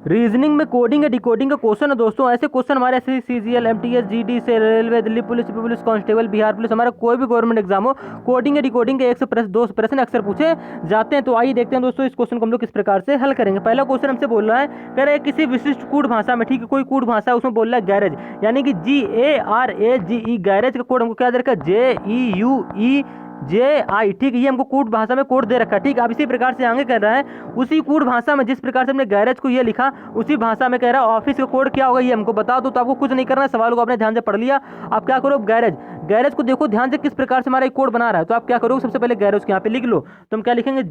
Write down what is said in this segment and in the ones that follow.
Reasoning में coding या decoding का क्वेश्चन है दोस्तों। ऐसे क्वेश्चन हमारे S C G L MTS GD से railway, Delhi police, UP police constable, Bihar police, हमारा कोई भी गवर्नमेंट एग्जाम हो, कोडिंग या डिकोडिंग के 1 से 2 प्रश्न अक्सर पूछे जाते हैं। तो आइए देखते हैं दोस्तों इस क्वेश्चन को हम लोग किस प्रकार से हल करेंगे। पहला क्वेश्चन हमसे बोल रहा है, कह रहा है किसी विशिष्ट कूट भाषा में, ठीक है, कोई कूट भाषा है, उसमें बोल रहा है गैरेज, यानी कि GARAGE, गैरेज का कोड हमको क्या दे रखा है, JEUEJI, ठीक है, ये हमको कूट भाषा में कोड दे रखा है। ठीक है, अब इसी प्रकार से आगे कह रहा है उसी कूट भाषा में जिस प्रकार से हमने गैरेज को ये लिखा, उसी भाषा में कह रहा है ऑफिस का कोड क्या होगा ये हमको बता दो। तो आपको कुछ नहीं करना है, सवाल को आपने ध्यान से पढ़ लिया। आप क्या करो, गैरेज को देखो ध्यान से किस प्रकार से हमारा एक कोड बना रहा है। तो आप क्या करोगे, सबसे पहले गैरेज को यहाँ पे लिख लो। तो हम क्या लिखेंगे,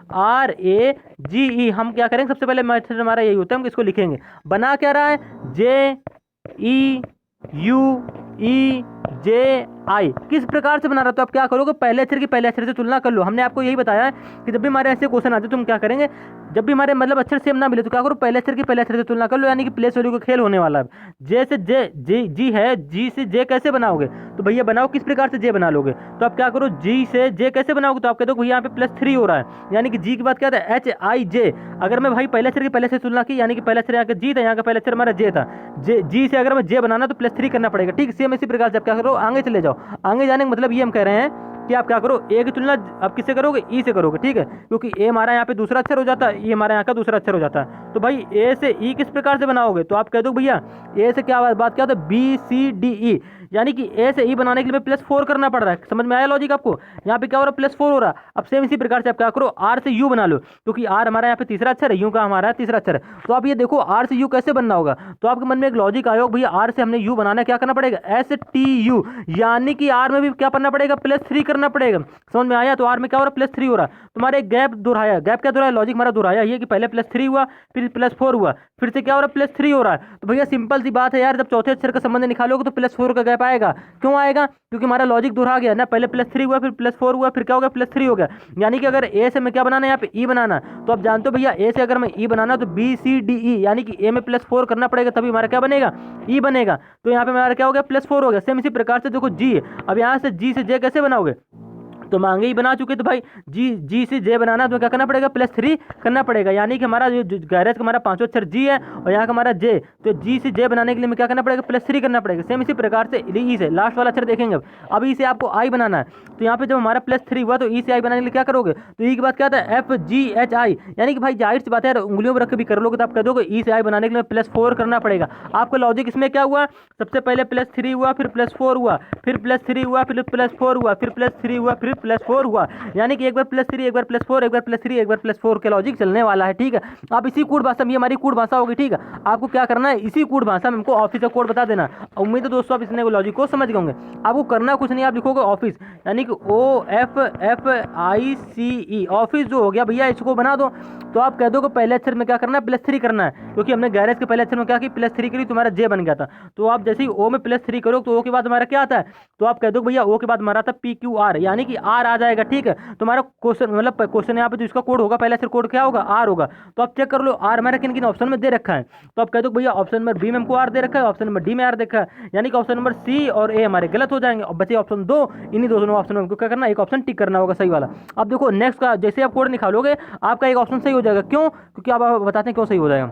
GARAGE। हम क्या करेंगे, सबसे पहले मेथड हमारा यही होता है, हम इसको लिखेंगे। बना क्या रहा है, JEUEJI, किस प्रकार से बना रहा है। तो आप क्या करोगे, पहले अक्षर की पहले अक्षर से तुलना कर लो। हमने आपको यही बताया है कि जब भी हमारे ऐसे क्वेश्चन आते हैं तो हम क्या करेंगे, जब भी हमारे मतलब अक्षर सेम ना मिले तो क्या करो, पहले अक्षर की पहले अक्षर से तुलना कर लो, यानी कि प्लेस वैल्यू का खेल होने वाला है। जे से जी है, जी से जे कैसे बनाओगे, तो भैया बनाओ किस प्रकार से जे बना लोगे। तो आप क्या करो, जी से जे कैसे बनाओगे, तो आप कहते हो भैया यहाँ पे +3 हो रहा है, यानी कि जी के बाद क्या था, HIJ। अगर मैं भाई पहले अक्षर की पहले से तुलना की, यानी कि पहले अक्षर यहाँ का जी था, यहाँ का पहले अक्षर हमारा जे था, जी से अगर मैं जे बनाना तो +3 करना पड़ेगा। ठीक, सेम इसी प्रकार से आप क्या करो, आगे चले जाओ। आगे जाने का मतलब ये हम कह रहे हैं कि आप क्या करो, ए की तुलना आप किससे करोगे, ई से करोगे। ठीक है, क्योंकि ए हमारा यहाँ पे दूसरा अक्षर हो जाता है, ई हमारा यहाँ का दूसरा अक्षर हो जाता है। तो भाई ए से ई किस प्रकार से बनाओगे, तो आप कह दो भैया ए से क्या बात क्या होता है, BCDE, यानी कि ए से ई बनाने के लिए +4 करना पड़ रहा है। समझ में आया लॉजिक आपको, यहाँ पे क्या हो रहा है, +4 हो रहा है। अब सेम इसी प्रकार से आप क्या करो, आर से यू बना लो, क्योंकि आर हमारा यहाँ पे तीसरा अक्षर है, यू का हमारा तीसरा अक्षर है। तो आप ये देखो आर से यू कैसे बनना होगा। तो आपके मन में एक लॉजिक आया भैया आर से हमने यू बनाना, क्या करना पड़ेगा, STU, यानी कि आर में भी क्या करना पड़ेगा, +3 करना पड़ेगा। समझ में आया। तो आर में क्या हो रहा है, +3 हो रहा है। तुम्हारे गैप दोहराया, गैप क्या दोहराया, लॉजिक हमारा दोहराया, ये कि पहले +3 हुआ, फिर +4 हुआ, फिर से क्या हो रहा है, +3 हो रहा है। तो भैया सिंपल सी बात है यार, जब चौथे अक्षर का संबंध निकालोगे तो +4 का गैप आएगा। क्यों आएगा, क्योंकि हमारा लॉजिक दोहरा गया ना, पहले +3 हुआ, फिर +4 हुआ, फिर क्या हो गया, +3 हो गया। यानी कि अगर ए से मैं क्या बनाना है, यहाँ पे ई बनाना, तो आप जानते हो भैया ए से अगर मैं ई बनाना तो BCDE, यानी कि ए में +4 करना पड़ेगा, तभी हमारा क्या बनेगा, ई बनेगा। तो यहाँ पे हमारा क्या हो गया, +4 हो गया। सेम इसी प्रकार से देखो जी, अब यहाँ से जी से जे कैसे बनाओगे, तो मांगे ही बना चुके। तो भाई जी से जे बनाना तो क्या करना पड़ेगा, +3 करना पड़ेगा, यानी कि हमारा जो गैरेज का हमारा पांचों अक्षर जी है और यहाँ का हमारा जे, तो जी से जे बनाने के लिए क्या करना पड़ेगा, +3 करना पड़ेगा। सेम इसी प्रकार से ई से लास्ट वाला अक्षर देखेंगे। अब ई से आपको आई बनाना है, तो यहाँ पे जब हमारा +3 हुआ तो ई से आई बनाने के लिए क्या करोगे, तो ई के बाद क्या था, FGHI, यानी कि भाई जाहिर सी बात है उंगलियों में रख के भी कर लोगे तो आप कह दोगे ई से आई बनाने के लिए +4 करना पड़ेगा। आपका लॉजिक इसमें क्या हुआ, सबसे पहले +3 हुआ, फिर +4 हुआ, फिर +3 हुआ, फिर +4 हुआ, फिर +3 हुआ, फिर +4 हुआ, यानी कि एक बार +3, एक बार +4, एक बार +3, एक बार +4 के लॉजिक चलने वाला है। ठीक है, आप इसी कूट भाषा में, ये हमारी कूट भाषा होगी। ठीक है, आपको क्या करना है, इसी कूट भाषा में हमको ऑफिस का कोड बता देना। उम्मीद है दोस्तों आप इसने लॉजिक को समझ गए होंगे। आपको करना कुछ नहीं, आप लिखोगे ऑफिस, यानी कि OFFICE, ऑफिस जो हो गया भैया, इसको बना दो। तो आप कह दो कि पहले अक्षर में क्या करना है, +3 करना है, क्योंकि हमने गैरेज के पहले अक्षर में क्या की, +3 करी, तुम्हारा जे बन गया था। तो आप जैसे ही ओ में +3 करो तो ओ के बाद हमारा क्या आता है, तो आप कह दो भैया ओ के बाद हमारा था PQR, यानी कि आर आ जाएगा। ठीक है, तुम्हारा क्वेश्चन मतलब क्वेश्चन यहाँ पे जो इसका कोड होगा, पहले अक्षर कोड क्या होगा, आर होगा। तो आप चेक कर लो आर हमारा किन किन ऑप्शन में दे रखा है। तो आप कह दो भैया ऑप्शन नंबर बी में हमको आर दे रखा है, ऑप्शन नंबर डी में आर देखा है, यानी कि ऑप्शन नंबर सी और ए हमारे गलत हो जाएंगे और बचे ऑप्शन 2। इन्हीं दोनों ऑप्शन में हमको क्या करना है, एक ऑप्शन टिक करना होगा सही वाला। अब देखो नेक्स्ट का जैसे आप कोड निकालोगे आपका एक ऑप्शन सही हो जाएगा। क्यों, क्योंकि आप बताते हैं क्यों सही हो जाएगा।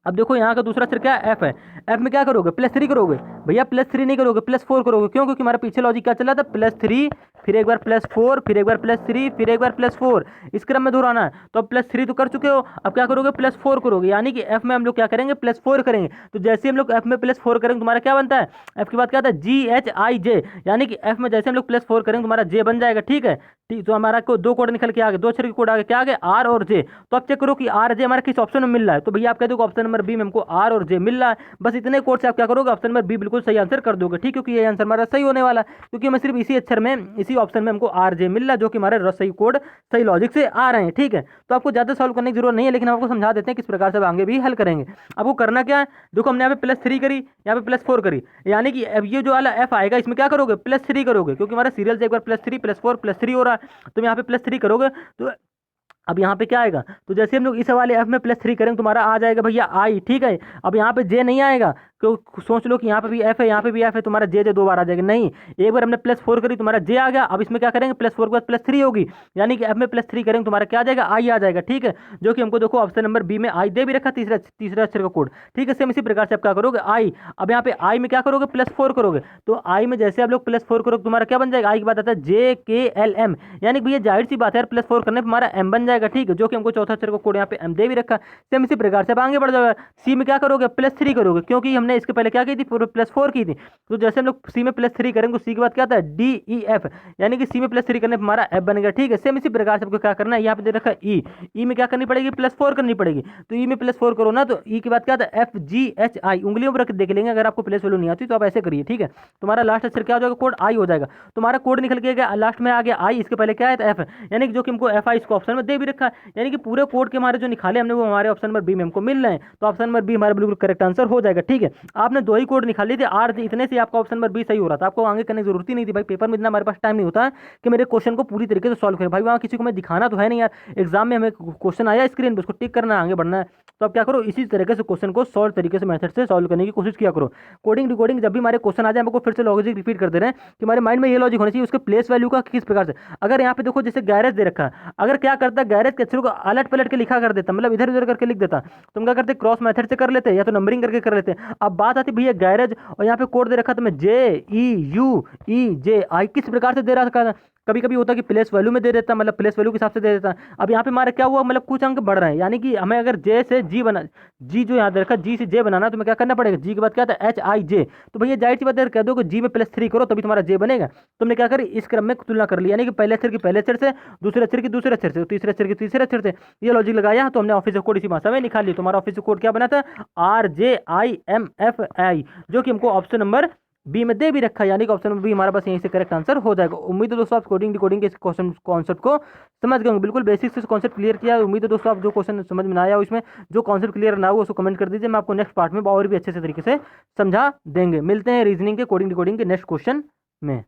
अब देखो यहाँ का दूसरा अक्षर क्या है, एफ है। एफ में क्या करोगे, +3 करोगे भैया, +3 नहीं करोगे, +4 करोगे। क्यों, क्योंकि हमारा पीछे लॉजिक क्या चला था, +3 फिर एक बार +4 फिर एक बार +3 फिर एक बार +4, इस क्रम में दोहराना है। तो अब +3 तो कर चुके हो, अब क्या करोगे, +4 करोगे, यानी कि एफ में हम लोग क्या करेंगे, +4 करेंगे। तो जैसे हम लोग एफ में +4 करेंगे तुम्हारा क्या बनता है, एफ के बाद क्या था, GHIJ, यानी कि एफ में जैसे हम लोग +4 करेंगे तुम्हारा जे बन जाएगा। ठीक है, ठीक, तो हमारा को 2 कोड निकल के आ गए, 2 अक्षर के कोड आ गए, क्या आ गए, आर और जे। तो अब चेक करो कि आर जे हमारा किस ऑप्शन में मिल रहा है। तो भैया आप कह दो ऑप्शन नंबर बी में हमको आर और जे मिल रहा है। बस इतने कोड से आप क्या करोगे, ऑप्शन नंबर बी बिल्कुल सही आंसर कर दोगे। ठीक, क्योंकि ये आंसर हमारा सही होने वाला है, क्योंकि हमें सिर्फ इसी अक्षर में, इसी ऑप्शन में हमको आर जे मिल रहा है, जो कि हमारे सही कोड सही लॉजिक से आ रहे हैं। ठीक है, तो आपको ज्यादा सॉल्व करने की जरूरत नहीं है, लेकिन आपको समझा देते हैं किस प्रकार से आगे भी हल करेंगे। आपको करना क्या है, देखो हमने यहाँ पे +3 करी, यहाँ पे +4 करी, यानी कि अब ये जो वाला एफ आएगा इसमें क्या करोगे, +3 करोगे, क्योंकि हमारा सीरियल से एक बार +3 +4 +3 हो रहा है। तो यहाँ पे +3 करोगे तो अब यहाँ पे क्या आएगा, तो जैसे हम लोग इस वाले एफ में +3 करेंगे तुम्हारा आ जाएगा भैया आई। ठीक है, अब यहाँ पे जे नहीं आएगा, क्यों सोच लो कि यहाँ पे भी एफ है, यहाँ पे भी एफ है, तुम्हारा जे 2 बार आ जाएगा। नहीं, एक बार हमने +4 करी, तुम्हारा जे आ गया। अब इसमें क्या करेंगे, +4 के बाद +3 होगी, यानी कि एफ में +3 करेंगे, तुम्हारा क्या आ जाएगा, आई आ जाएगा। ठीक है, जो कि हमको देखो ऑप्शन नंबर बी में आई दे भी रखा, तीसरा अक्षर का कोड। ठीक है, सेम इसी प्रकार से आप क्या करोगे, आई। अब यहाँ पे आई में क्या करोगे, +4 करोगे, तो आई में जैसे आप लोग +4 करोगे तुम्हारा क्या बन जाएगा, आई के बाद आता है JKLM, यानी कि भैया जाहिर सी बात है यार, +4 करने पर हमारा एम बन जाएगा। ठीक है, जो कि हमको चौथा अक्षर का कोड यहाँ पे एम दे भी रखा। सेम इसी प्रकार से अब आगे बढ़ जाएगा। सी में क्या करोगे, +3 करोगे, क्योंकि हमने इसके पहले क्या की थी, +4 की थी। तो जैसे हम लोग सी में +3 करेंगे, सी के बाद क्या आता है, DEF, यानी कि सी में +3 करने पर हमारा एफ बनेगा। ठीक है, सेम इसी प्रकार से आपको क्या करना है, यहाँ पे दे रखा है ई में क्या करनी पड़ेगी, +4 करनी पड़ेगी। तो ई में +4 करो ना, तो ई के बाद क्या आता है, FGHI, उंगलियों पर रख देख लेंगे, अगर आपको प्लेस वैल्यू नहीं आती तो आप ऐसे करिए। ठीक है, तुम्हारा लास्ट अक्षर क्या हो जाएगा, कोड आई हो जाएगा। तुम्हारा कोड निकल के गया, लास्ट में आ गया आई, इसके पहले क्या है, एफ, यानी कि जो कि हमको FI इसको ऑप्शन में दे भी रखा है, यानी कि पूरे कोड के हमारे जो निकाले हमने वो हमारे ऑप्शन नंबर बी में हमको मिल रहे हैं। तो ऑप्शन नंबर बी हमारा बिल्कुल करेक्ट आंसर हो जाएगा। ठीक है, आपने 2 ही कोड निकाले थे, आर इतने से आपका ऑप्शन नंबर बी सही हो रहा था, आपको आगे करने की जरूरत ही नहीं थी भाई। पेपर में इतना हमारे पास टाइम नहीं होता है कि मेरे क्वेश्चन को पूरी तरीके से सॉल्व करें भाई, वहाँ किसी को मैं दिखाना तो है नहीं यार, एग्जाम में हमें क्वेश्चन आया स्क्रीन पर उसको टिक करना, आगे बढ़ना है। तो आप क्या करो, इसी तरीके से क्वेश्चन को सॉल्व तरीके से मेथड से सॉल्व करने की कोशिश किया करो। कोडिंग डिकोडिंग जब भी हमारे क्वेश्चन आ जाए हमको फिर से लॉजिक रिपीट कर दे रहे हैं कि हमारे माइंड में ये लॉजिक होना चाहिए उसके प्लेस वैल्यू का किस प्रकार से। अगर यहाँ पे देखो जैसे गैरेज दे रखा है, अगर क्या करता है गैरेज के अक्षरों को अलट पलट के लिखा कर देता, मतलब इधर उधर करके लिख देता, तुम क्या करते, क्रॉस मेथड से कर लेते या तो नंबरिंग करके कर लेते। अब बात आती भैया गैरेज, और यहाँ पे कोड दे रखा तो मैं JEUEJI किस प्रकार से दे रहा था। कभी कभी होता है कि प्लेस वैल्यू में दे देता, मतलब प्लेस वैल्यू के हिसाब से दे देता। अब यहाँ पे हमारा क्या हुआ, मतलब कुछ अंक बढ़ रहे हैं, यानी कि हमें अगर जे से जी बना, जी जो यहाँ दे रखा जी से जे बनाना, तो मैं क्या करना पड़ेगा, जी के बाद क्या था, HIJ। तो भैया जाहिर सी बात है, कह दो कि जी में +3 करो तभी तुम्हारा जे बनेगा। तुमने क्या करी, इस क्रम में तुलना कर ली, यानी कि पहले अक्षर की पहले अक्षर से, दूसरे अक्षर की दूसरे अक्षर से, तीसरे अक्षर की तीसरे अक्षर से, ये लॉजिक लगाया तो हमने ऑफिस कोड इसी भाषा में निकाल लिया। तुम्हारा ऑफिस कोड क्या बना था, RJIMFI, जो कि हमको ऑप्शन नंबर बी में दे भी रखा है, यानी कि ऑप्शन नंबर बी हमारा बस यहीं से करेक्ट आंसर हो जाएगा। उम्मीद है दोस्तों आप कोडिंग डिकोडिंग के क्वेश्चन कॉन्सेप्ट को समझ गए होंगे, बिल्कुल बेसिक से कॉन्सेप्ट क्लियर किया। उम्मीद है दोस्तों आप जो क्वेश्चन समझ में ना आया उसमें जो कॉन्सेप्ट क्लियर ना हो उसको कमेंट कर दीजिए, मैं आपको नेक्स्ट पार्ट में और भी अच्छे से तरीके से समझा देंगे। मिलते हैं रीजनिंग के कोडिंग डिकोडिंग के नेक्स्ट क्वेश्चन में।